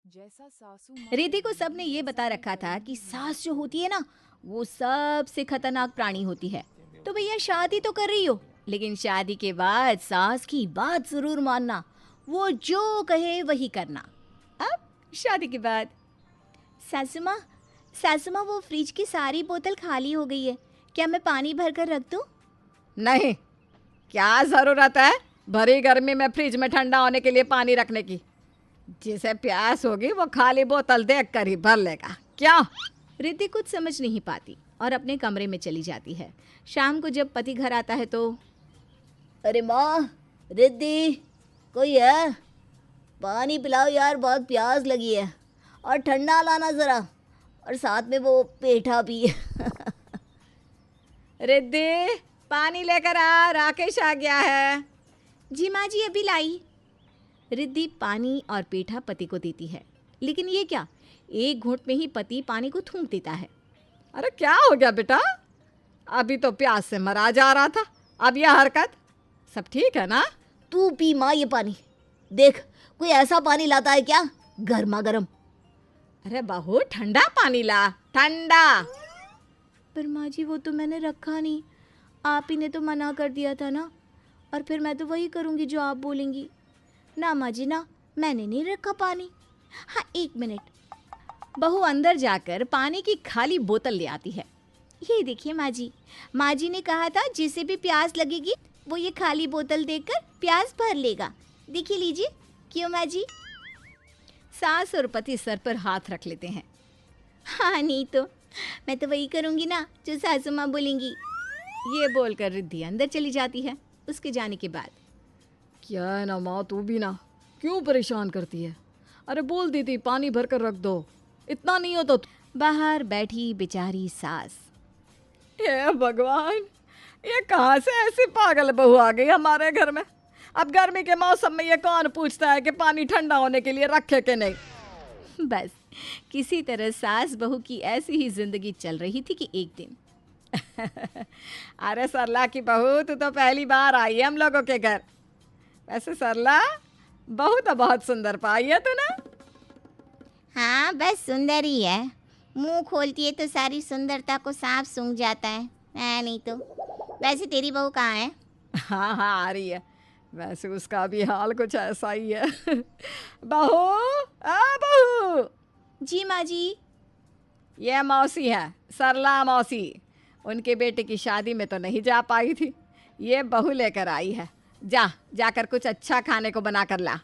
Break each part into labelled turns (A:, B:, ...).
A: जैसा सासू माँ
B: रिद्धि को सबने ये बता रखा था कि सास जो होती है ना, वो सबसे खतरनाक प्राणी होती है। तो भैया शादी तो कर रही हो, लेकिन शादी के बाद सास की बात जरूर मानना, वो जो कहे वही करना। अब शादी के बाद सासू माँ, सासू माँ वो फ्रिज की सारी बोतल खाली हो गई है, क्या मैं पानी भर कर रख दूँ?
C: नहीं, क्या जरूरत है भरी गर्मी में फ्रिज में ठंडा होने के लिए पानी रखने की। जिसे प्यास होगी वो खाली बोतल देख कर ही भर लेगा। क्या?
B: रिद्धि कुछ समझ नहीं पाती और अपने कमरे में चली जाती है। शाम को जब पति घर आता है तो, अरे माँ, रिद्धि, कोई है? पानी पिलाओ यार, बहुत प्यास लगी है, और ठंडा लाना ज़रा, और साथ में वो पेठा भी।
C: रिद्धि, पानी लेकर आ, राकेश आ गया है।
B: जी माँ जी, अभी लाई। रिद्धि पानी और पेठा पति को देती है, लेकिन ये क्या, एक घूंट में ही पति पानी को थूक देता है।
C: अरे क्या हो गया बेटा? अभी तो प्यास से मरा जा रहा था, अब यह हरकत। सब ठीक है ना?
B: तू पी माँ ये पानी, देख कोई ऐसा पानी लाता है क्या, गर्मा गर्म।
C: अरे बहू, ठंडा पानी ला, ठंडा।
B: पर माँ जी वो तो मैंने रखा नहीं, आप ही ने तो मना कर दिया था ना, और फिर मैं तो वही करूँगी जो आप बोलेंगी। ना माँ जी ना, मैंने नहीं रखा पानी। हाँ, एक मिनट। बहू अंदर जाकर पानी की खाली बोतल ले आती है। ये देखिए माँ जी ने कहा था जिसे भी प्यास लगेगी वो ये खाली बोतल देकर प्यास भर लेगा। देखिए लीजिए। क्यों माँ जी? सास और पति सर पर हाथ रख लेते हैं। हाँ नहीं तो, मैं तो वही करूँगी ना जो सासू माँ बोलेंगी। ये बोलकर रिद्धि अंदर चली जाती है। उसके जाने के बाद,
C: क्या है ना माँ, तू भी ना क्यों परेशान करती है? अरे बोल दी थी पानी भर कर रख दो, इतना नहीं हो तो।
B: बाहर बैठी बेचारी सास।
C: हे भगवान, ये कहाँ से ऐसी पागल बहू आ गई हमारे घर में? अब गर्मी के मौसम में ये कौन पूछता है कि पानी ठंडा होने के लिए रखे कि नहीं?
B: बस किसी तरह सास बहू की ऐसी ही जिंदगी चल रही थी कि एक दिन,
C: अरे सरला की बहू, तू तो पहली बार आई है हम लोगों के घर। वैसे सरला, बहू तो बहुत सुंदर पाई है तू ना।
D: हाँ, बस सुंदर ही है। मुंह खोलती है तो सारी सुंदरता को सांप सूंघ जाता है नहीं तो। वैसे तेरी बहू कहाँ है?
C: हाँ हाँ, आ रही है। वैसे उसका भी हाल कुछ ऐसा ही है। बहू, आ बहू।
B: जी माँ जी।
C: ये मौसी है, सरला मौसी। उनके बेटे की शादी में तो नहीं जा पाई थी, ये बहू लेकर आई है। जाकर कुछ अच्छा खाने को बना कर ला,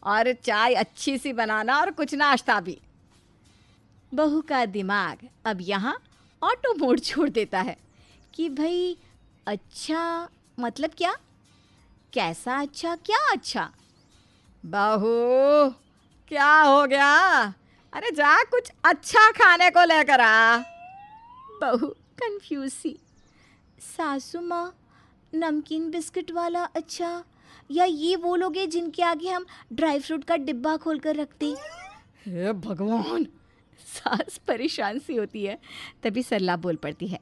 C: और चाय अच्छी सी बनाना, और कुछ नाश्ता भी।
B: बहू का दिमाग अब यहाँ ऑटो मोड छोड़ देता है कि भाई अच्छा मतलब क्या, कैसा अच्छा, क्या अच्छा?
C: बहू, क्या हो गया? अरे जा कुछ अच्छा खाने को लेकर आ।
B: बहू कंफ्यूज सी। सासू माँ, नमकीन बिस्किट वाला अच्छा, या ये वो लोग हैं जिनके आगे हम ड्राई फ्रूट का डिब्बा खोलकर रखते?
C: हे भगवान।
B: सास परेशान सी होती है। तभी सरला बोल पड़ती है।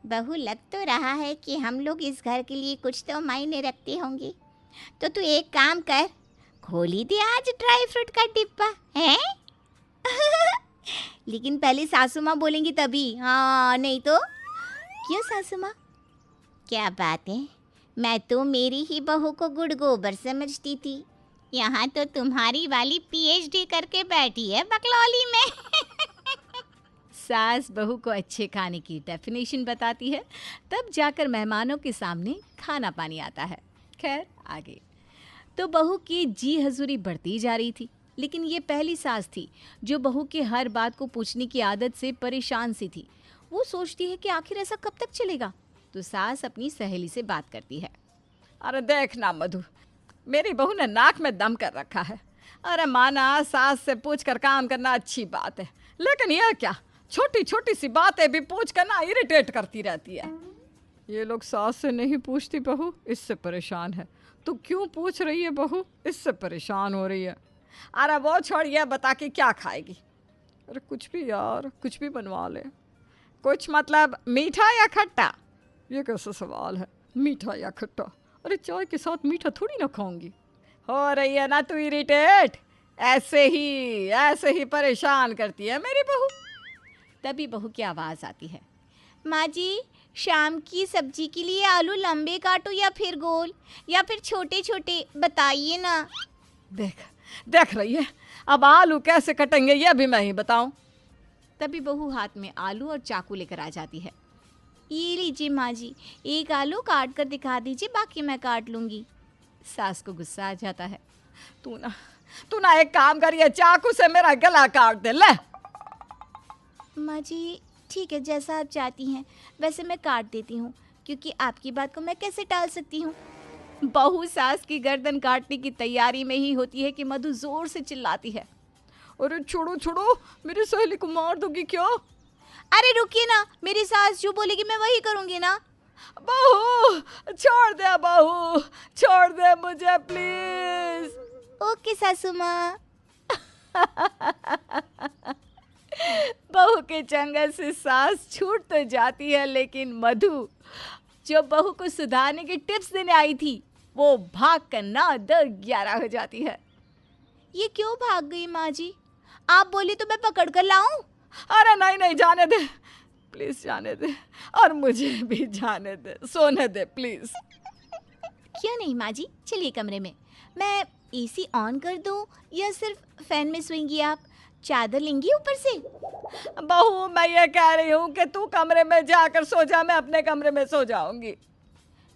D: बहू, लग तो रहा है कि हम लोग इस घर के लिए कुछ तो मायने रखते होंगे। तो तू एक काम कर, खोल ही दे आज ड्राई फ्रूट का डिब्बा है।
B: लेकिन पहले सासू माँ बोलेंगी तभी, हाँ नहीं तो। क्यों सासू माँ?
D: क्या बात है, मैं तो मेरी ही बहू को गुड़ गोबर समझती थी। यहाँ तो तुम्हारी वाली पीएचडी करके बैठी है बकलौली में।
B: सास बहू को अच्छे खाने की डेफिनेशन बताती है, तब जाकर मेहमानों के सामने खाना पानी आता है। खैर आगे तो बहू की जी हजूरी बढ़ती जा रही थी, लेकिन ये पहली सास थी जो बहू के हर बात को पूछने की आदत से परेशान सी थी। वो सोचती है कि आखिर ऐसा कब तक चलेगा। तो सास अपनी सहेली से बात करती है।
C: अरे देख ना मधु, मेरी बहू ने नाक में दम कर रखा है। अरे माना सास से पूछ कर काम करना अच्छी बात है, लेकिन यह क्या, छोटी छोटी सी बातें भी पूछ कर ना इरिटेट करती रहती है। ये लोग सास से नहीं पूछती बहू, इससे परेशान है। तू क्यों पूछ रही है बहू, इससे परेशान हो रही है। अरे वो छोड़, ये बता कि क्या खाएगी? अरे कुछ भी यार, कुछ भी बनवा ले। कुछ मतलब मीठा या खट्टा? ये कैसा सवाल है, मीठा या खट्टा? अरे चाय के साथ मीठा थोड़ी ना खाऊंगी। हो रही है ना तू इरिटेट? ऐसे ही परेशान करती है मेरी बहू।
D: तभी बहू की आवाज़ आती है, माँ जी शाम की सब्जी के लिए आलू लंबे काटो या फिर गोल या फिर छोटे छोटे, बताइए ना।
C: देख रही है, अब आलू कैसे कटेंगे ये भी मैं ही बताऊं।
D: तभी बहू हाथ में आलू और चाकू लेकर आ जाती है। ये लीजिए माँ जी, एक आलू काट कर दिखा दीजिए, बाकी मैं काट लूँगी।
C: सास को गुस्सा आ जाता है। तू ना एक काम करिए, चाकू से मेरा गला काट दे ले।
B: माँ जी ठीक है, जैसा आप चाहती हैं वैसे मैं काट देती हूँ, क्योंकि आपकी बात को मैं कैसे टाल सकती हूँ।
D: बहू सास की गर्दन काटने की तैयारी में ही होती है कि मधु जोर से चिल्लाती है,
C: अरे छोड़ो, मेरी सहेली को मार दोगी क्या?
B: अरे रुकिए ना, मेरी सास जो बोलेगी मैं वही करूँगी ना।
C: बहू छोड़ दे मुझे प्लीज।
B: ओके सासू माँ।
D: बहू के चंगल से सास छूट तो जाती है, लेकिन मधु जो बहू को सुधारने की टिप्स देने आई थी वो भाग कर 9-10-11 हो जाती है।
B: ये क्यों भाग गई माँ जी? आप बोली तो मैं पकड़ कर लाऊं?
C: अरे नहीं, जाने दे प्लीज, जाने दे, और मुझे भी जाने दे, सोने दे प्लीज।
B: क्यों नहीं माँ जी, चलिए कमरे में। मैं एसी ऑन कर दूं या सिर्फ फैन में सोएंगी आप? चादर लेंगी ऊपर से?
C: बहू मैं ये कह रही हूँ कि तू कमरे में जाकर सो जा, मैं अपने कमरे में सो जाऊंगी।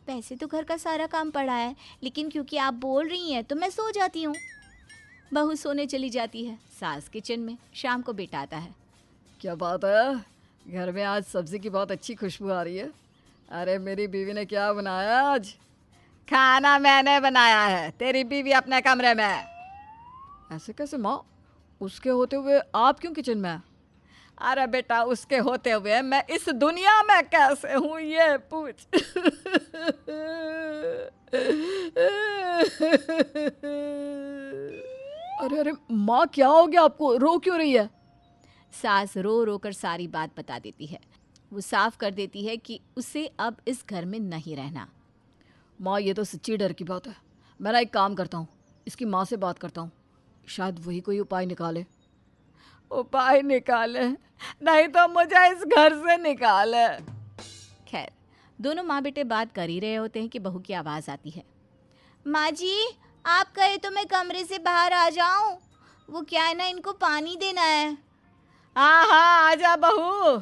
B: वैसे तो घर का सारा काम पड़ा है, लेकिन क्योंकि आप बोल रही हैं तो मैं सो जाती हूँ।
D: बहू सोने चली जाती है। सास किचन में। शाम को बेटा आता है।
C: क्या बात है, घर में आज सब्जी की बहुत अच्छी खुशबू आ रही है। अरे मेरी बीवी ने क्या बनाया आज? खाना मैंने बनाया है, तेरी बीवी अपने कमरे में। ऐसे कैसे माँ? उसके होते हुए आप क्यों किचन में? अरे बेटा, उसके होते हुए मैं इस दुनिया में कैसे हूँ ये पूछ। अरे माँ, क्या हो गया आपको? रो क्यों रही है?
D: सास रो रो कर सारी बात बता देती है। वो साफ कर देती है कि उसे अब इस घर में नहीं रहना।
C: माँ ये तो सच्ची डर की बात है। मैं ना एक काम करता हूँ, इसकी माँ से बात करता हूँ, शायद वही कोई उपाय निकाले। उपाय निकाले? नहीं तो मुझे इस घर से निकाले।
D: खैर, दोनों माँ बेटे बात कर ही रहे होते हैं कि बहू की आवाज़ आती है।
B: माँ जी आप कहे तो मैं कमरे से बाहर आ जाऊं? वो क्या है ना, इनको पानी देना है।
C: हाँ आजा बहू,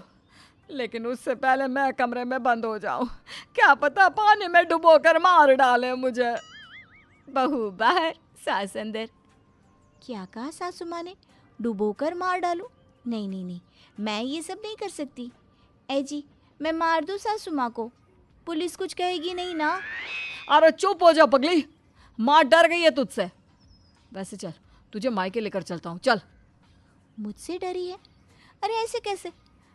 C: लेकिन उससे पहले मैं कमरे में बंद हो जाऊं, क्या पता पानी में डुबोकर मार डाले मुझे।
D: बहू बाहर, सास अंदर।
B: क्या कहा सासू माँ ने? डुबोकर मार डालूं? नहीं नहीं नहीं, मैं ये सब नहीं कर सकती। ए जी, मैं मार दूं सासू माँ को? पुलिस कुछ कहेगी नहीं ना?
C: अरे चुप हो जा पगली, माँ डर गई है तुझसे। वैसे चल, तुझे मायके लेकर चलता हूँ, चल।
B: मुझसे डरी है? अरे ऐसे कैसे?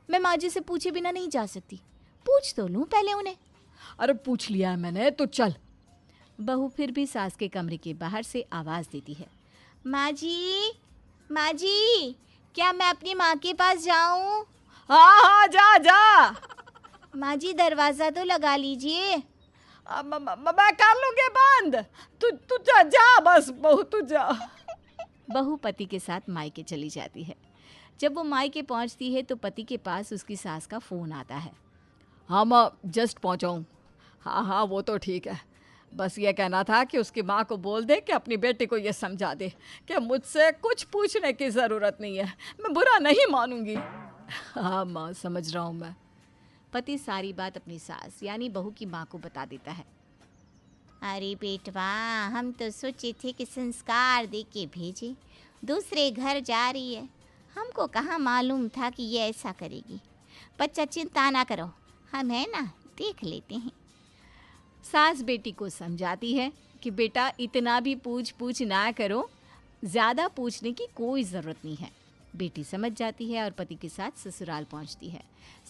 B: मैं माँ जी से पूछे बिना नहीं जा सकती। पूछ तो लूं पहले उन्हें।
C: अरे पूछ लिया है मैंने, तो चल।
D: बहू फिर भी सास के कमरे के बाहर से आवाज़ देती है।
B: माँ जी क्या मैं अपनी माँ के पास जाऊं?
C: हाँ जा।
B: माँ जी दरवाज़ा तो लगा लीजिए।
C: मैं कर लूंगी बंद, तू जा बस बहू, तू जा।
D: बहू पति के साथ मायके चली जाती है। जब वो मायके पहुंचती है तो पति के पास उसकी सास का फ़ोन आता है।
C: हाँ माँ, जस्ट पहुँचा हूँ। हाँ वो तो ठीक है, बस ये कहना था कि उसकी माँ को बोल दे कि अपनी बेटी को ये समझा दे कि मुझसे कुछ पूछने की ज़रूरत नहीं है, मैं बुरा नहीं मानूंगी। हाँ माँ, समझ रहा हूँ मैं।
D: पति सारी बात अपनी सास यानी बहू की माँ को बता देता है।
B: अरे बेटवा, हम तो सोचे थे कि संस्कार दे के भेजे, दूसरे घर जा रही है। हमको कहाँ मालूम था कि ये ऐसा करेगी। बच्चा चिंता ना करो, हम है ना, देख लेते हैं।
D: सास बेटी को समझाती है कि बेटा इतना भी पूछ ना करो, ज़्यादा पूछने की कोई ज़रूरत नहीं है। बेटी समझ जाती है और पति के साथ ससुराल पहुंचती है।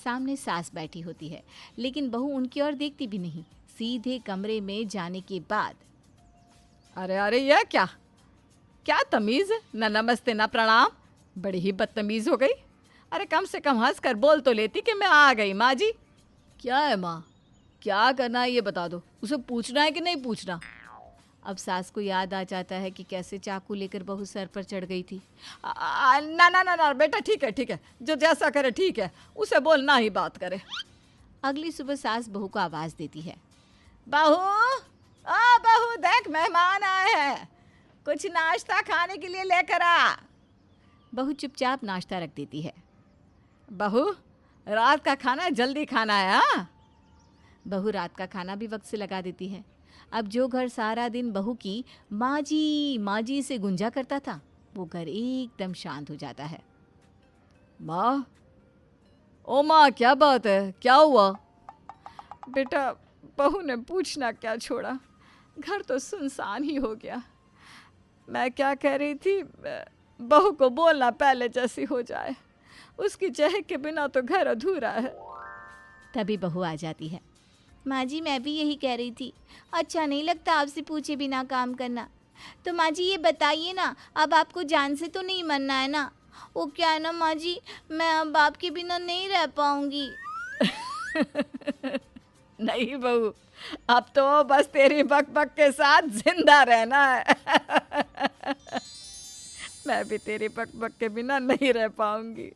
D: सामने सास बैठी होती है, लेकिन बहू उनकी ओर देखती भी नहीं। सीधे कमरे में जाने के बाद,
C: अरे यह क्या तमीज़ है? ना नमस्ते ना प्रणाम, बड़ी ही बदतमीज़ हो गई। अरे कम से कम हंस कर बोल तो लेती कि मैं आ गई। माँ जी क्या है? माँ क्या करना है ये बता दो, उसे पूछना है कि नहीं पूछना?
D: अब सास को याद आ जाता है कि कैसे चाकू लेकर बहू सर पर चढ़ गई थी।
C: ना ना ना ना बेटा, ठीक है, जो जैसा करे ठीक है, उसे बोल ना ही बात करे।
D: अगली सुबह सास बहू को आवाज़ देती है,
C: बहू, बहू देख मेहमान आए हैं, कुछ नाश्ता खाने के लिए लेकर आ।
D: बहू चुपचाप नाश्ता रख देती है।
C: बहू, रात का खाना जल्दी खाना है। हाँ,
D: बहू रात का खाना भी वक्त से लगा देती है। अब जो घर सारा दिन बहू की माँ जी से गुंजा करता था, वो घर एकदम शांत हो जाता है।
C: माँ, ओ माँ, क्या बात है, क्या हुआ? बेटा, बहू ने पूछना क्या छोड़ा, घर तो सुनसान ही हो गया। मैं क्या कह रही थी, बहू को बोलना पहले जैसी हो जाए, उसकी चहक के बिना तो घर अधूरा है।
D: तभी बहू आ जाती है।
B: माँ जी, मैं भी यही कह रही थी, अच्छा नहीं लगता आपसे पूछे बिना काम करना। तो माँ जी ये बताइए ना, अब आपको जान से तो नहीं मरना है ना? वो क्या है ना माँ जी, मैं अब आपके बिना नहीं रह पाऊंगी।
C: नहीं बहू, अब तो बस तेरी बक बक के साथ जिंदा रहना है। मैं भी तेरी बक बक के बिना नहीं रह पाऊंगी।